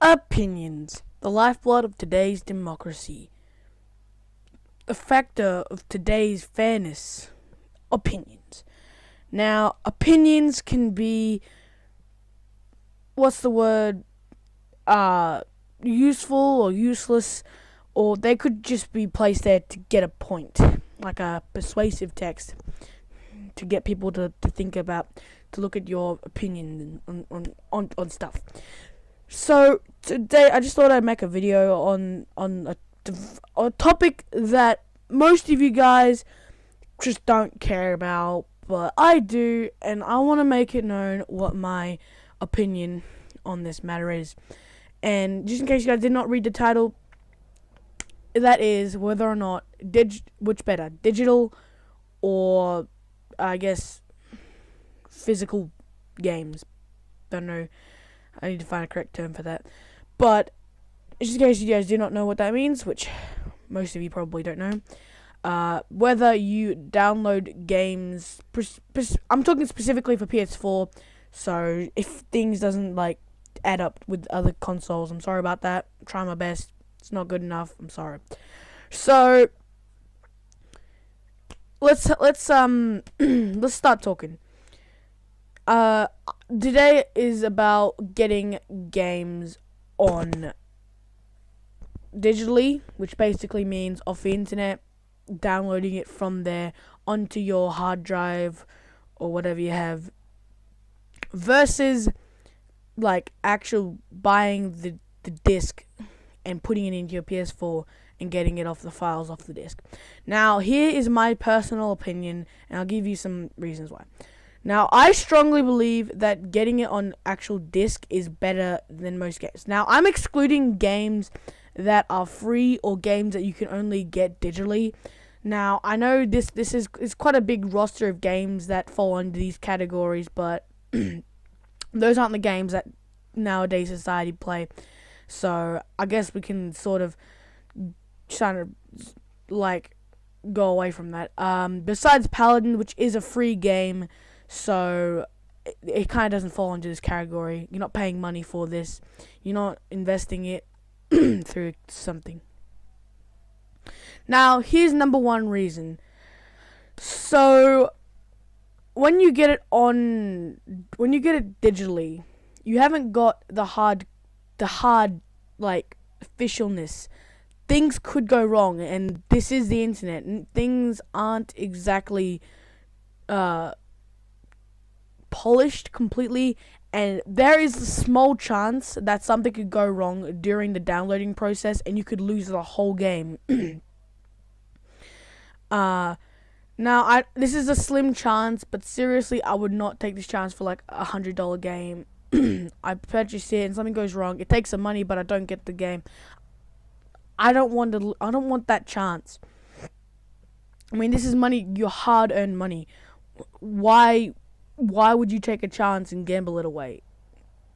Opinions, the lifeblood of today's democracy. The factor of today's fairness. Opinions. Now, opinions can be, what's the word, useful or useless, or they could just be placed there to get a point, like a persuasive text to get people to think about, to look at your opinion on stuff. So today I just thought I'd make a video on a topic that most of you guys just don't care about, but I do, and I want to make it known what my opinion on this matter is. And just in case you guys did not read the title, that is whether or not which better, digital or I guess physical games. Don't know. I need to find a correct term for that. But just in case you guys do not know what that means, which most of you probably don't know, whether you download games, I'm talking specifically for PS4. So if things doesn't like add up with other consoles, I'm sorry about that. I'm trying my best. It's not good enough. I'm sorry. So let's start talking. Today is about getting games on digitally, which basically means off the internet, downloading it from there onto your hard drive or whatever you have, versus like actual buying the disc and putting it into your PS4 and getting it off the files off the disc. Now, here is my personal opinion, and I'll give you some reasons why. Now, I strongly believe that getting it on actual disc is better than most games. Now, I'm excluding games that are free or games that you can only get digitally. Now, I know this is quite a big roster of games that fall under these categories, but those aren't the games that nowadays society play. So I guess we can sort of try to like go away from that. Besides Paladin, which is a free game, so it kind of doesn't fall into this category. You're not paying money for this. You're not investing it through something. Now, here's number one reason. So when you get it digitally, you haven't got the hard like officialness. Things could go wrong, and this is the internet, and things aren't exactly polished completely, and there is a small chance that something could go wrong during the downloading process and you could lose the whole game. Now, this is a slim chance, but seriously, I would not take this chance for like $100 game. I purchased it and something goes wrong. It takes some money, but I don't get the game. I don't want that chance. I mean, this is money, your hard-earned money. Why would you take a chance and gamble it away?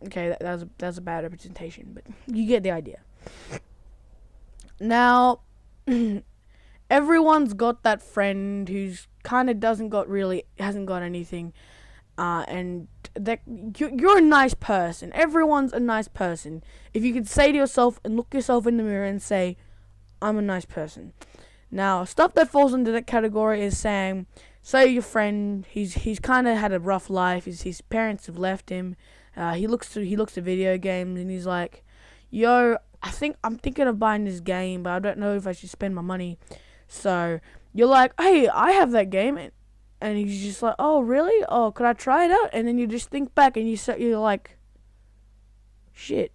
Okay, that was a bad representation, but you get the idea. Now, everyone's got that friend who's kind of hasn't got anything, and that you're a nice person. Everyone's a nice person. If you could say to yourself and look yourself in the mirror and say, I'm a nice person. Now, stuff that falls into that category is saying, say your friend, he's kind of had a rough life. His parents have left him. He looks to video games and he's like, yo, I'm thinking of buying this game, but I don't know if I should spend my money. So you're like, hey, I have that game, and he's just like, oh, really? Oh, could I try it out? And then you just think back and you're like, shit,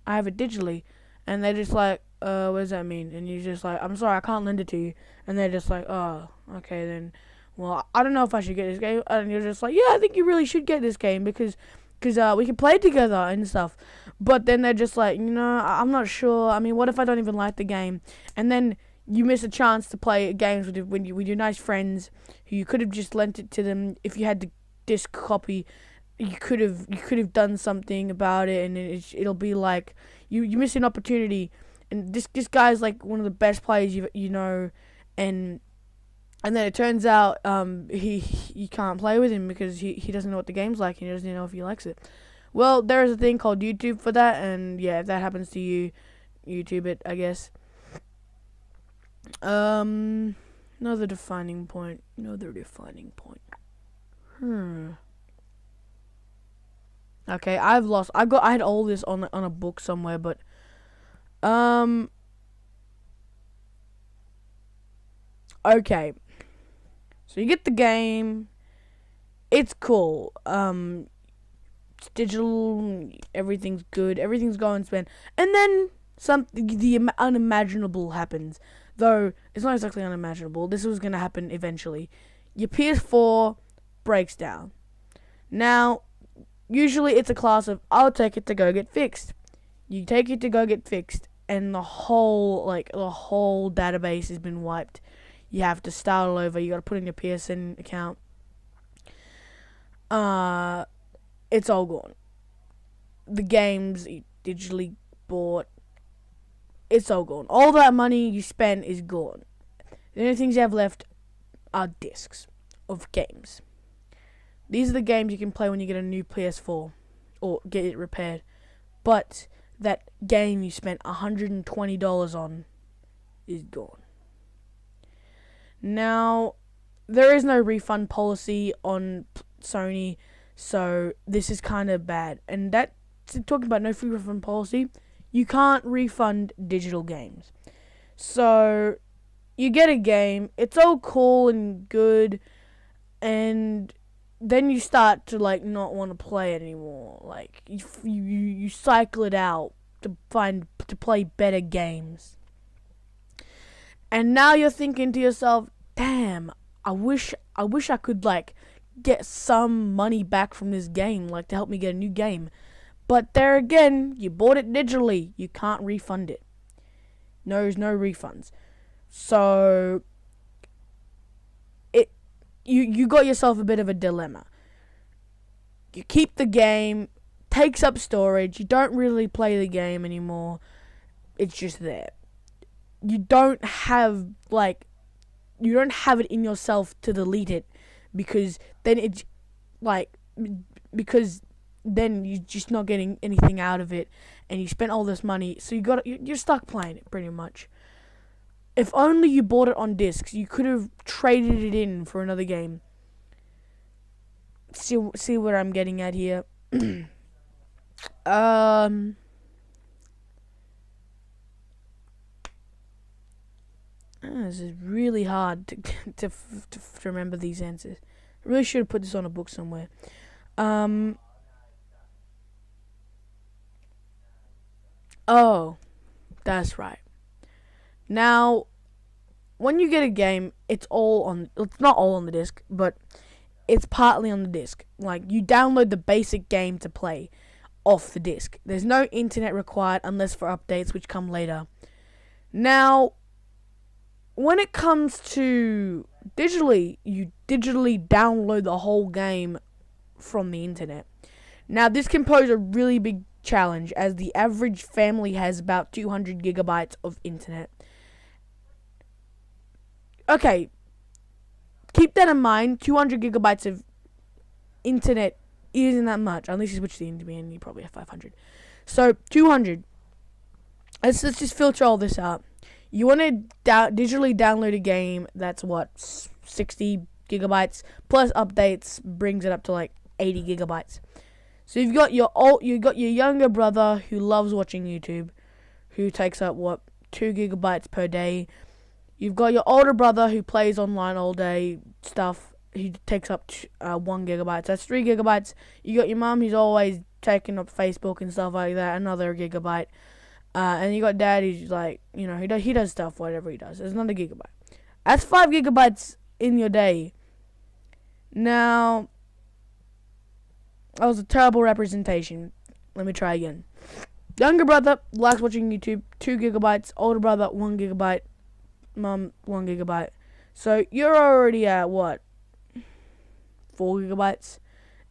I have it digitally. And they're just like, what does that mean? And you're just like, I'm sorry, I can't lend it to you. And they're just like, oh, okay then. Well, I don't know if I should get this game. And you're just like, yeah, I think you really should get this game because we can play it together and stuff. But then they're just like, I'm not sure. I mean, what if I don't even like the game? And then you miss a chance to play games with your nice friends who you could have just lent it to them. If you had the disc copy, you could have done something about it, and it'll be like you miss an opportunity. And this guy's like one of the best players you know, and then it turns out you can't play with him because he doesn't know what the game's like and he doesn't know if he likes it. Well, there is a thing called YouTube for that, and yeah, if that happens to you, YouTube it, I guess. Another defining point. Okay, I've lost. I had all this on a book somewhere, but okay. So you get the game. It's cool. It's digital. Everything's good. Everything's going to spend, and then the unimaginable happens. Though it's not exactly unimaginable. This was gonna happen eventually. Your PS4 breaks down. Now, usually it's a class of I'll take it to go get fixed. You take it to go get fixed, and the whole database has been wiped. You have to start all over. You gotta put in your PSN account. It's all gone. The games you digitally bought, it's all gone. All that money you spent is gone. The only things you have left are discs of games. These are the games you can play when you get a new PS4 or get it repaired. But that game you spent $120 on is gone. Now, there is no refund policy on Sony, so this is kind of bad. And that, talking about no free refund policy, you can't refund digital games. So, you get a game, it's all cool and good, and then you start to not want to play it anymore. Like you cycle it out to play better games. And now you're thinking to yourself, "Damn, I wish I could get some money back from this game, to help me get a new game." But there again, you bought it digitally. You can't refund it. There's no refunds. So you got yourself a bit of a dilemma. You keep the game, takes up storage, you don't really play the game anymore. It's just there. You don't have it in yourself to delete it because then you're just not getting anything out of it, and you spent all this money, so you're stuck playing it pretty much. If only you bought it on discs, you could have traded it in for another game. See what I'm getting at here. This is really hard to remember these answers. I really should have put this on a book somewhere. Oh, that's right. Now, when you get a game, it's not all on the disc, but it's partly on the disc. You download the basic game to play off the disc. There's no internet required unless for updates, which come later. Now, when it comes to digitally, you digitally download the whole game from the internet. Now, this can pose a really big challenge, as the average family has about 200 gigabytes of internet. Okay, keep that in mind. 200 gigabytes of internet isn't that much, unless you switch the internet and you probably have 500. So 200. Let's just filter all this out. You want to digitally download a game that's 60 gigabytes plus updates brings it up to 80 gigabytes. So you've got your younger brother who loves watching YouTube, who takes up 2 gigabytes per day. You've got your older brother who plays online all day stuff. He takes up 1 gigabyte. That's 3 gigabytes. You got your mum who's always taking up Facebook and stuff like that. Another gigabyte. And you got dad who's he does stuff, whatever he does. There's another gigabyte. That's 5 gigabytes in your day. Now, that was a terrible representation. Let me try again. Younger brother likes watching YouTube, 2 gigabytes. Older brother, 1 gigabyte. Mum, 1 gigabyte. So you're already at 4 gigabytes,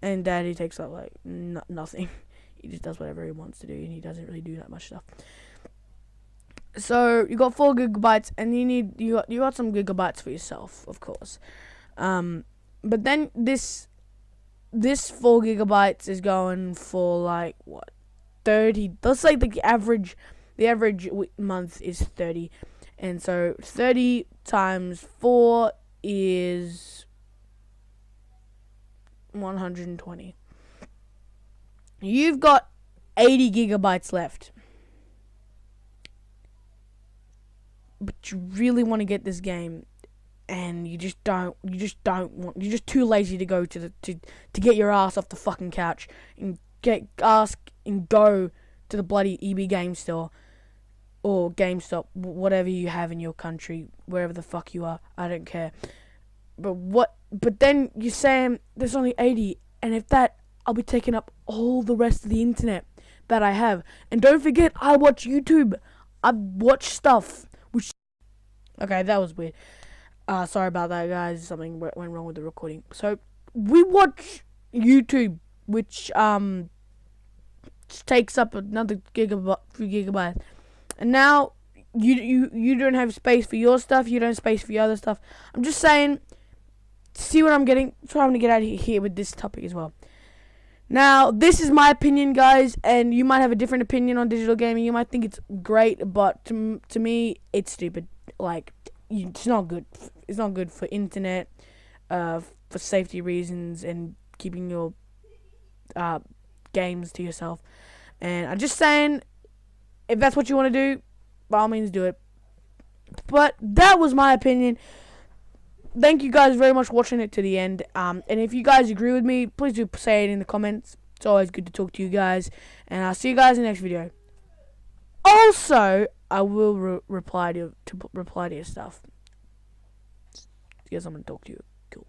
and dad, he takes up nothing. He just does whatever he wants to do, and he doesn't really do that much stuff. So you got 4 gigabytes, and you got some gigabytes for yourself, of course. But then this this 4 gigabytes is going for like what, 30. Let's say the average month is 30, and so 30 times 4 is 120. You've got 80 gigabytes left, but you really want to get this game, and you're just too lazy to go to get your ass off the fucking couch and go to the bloody EB Game Store or GameStop, whatever you have in your country, wherever the fuck you are, I don't care. But then you're saying there's only 80, and if that, I'll be taking up all the rest of the internet that I have. And don't forget, I watch YouTube. I watch stuff. Okay, that was weird. Sorry about that, guys. Something went wrong with the recording. So we watch YouTube, which takes up another few gigabytes. And now you don't have space for your stuff. You don't have space for your other stuff. I'm just saying. See what I'm trying to get out of here with this topic as well. Now, this is my opinion, guys, and you might have a different opinion on digital gaming. You might think it's great, but to me, it's stupid. Like, it's not good. It's not good for internet, for safety reasons, and keeping your games to yourself. And I'm just saying, if that's what you want to do, by all means, do it. But that was my opinion. Thank you guys very much for watching it to the end. And if you guys agree with me, please do say it in the comments. It's always good to talk to you guys. And I'll see you guys in the next video. Also, I will reply to your stuff. Because I'm going to talk to you. Cool.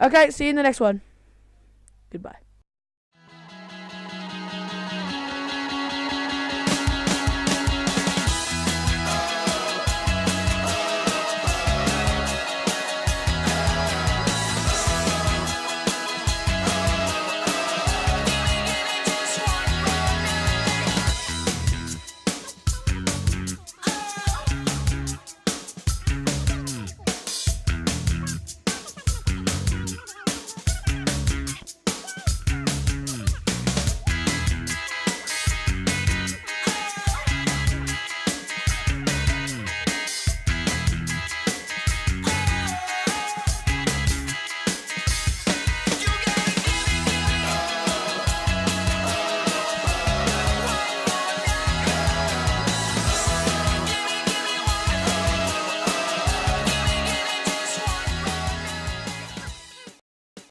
Okay, see you in the next one. Goodbye.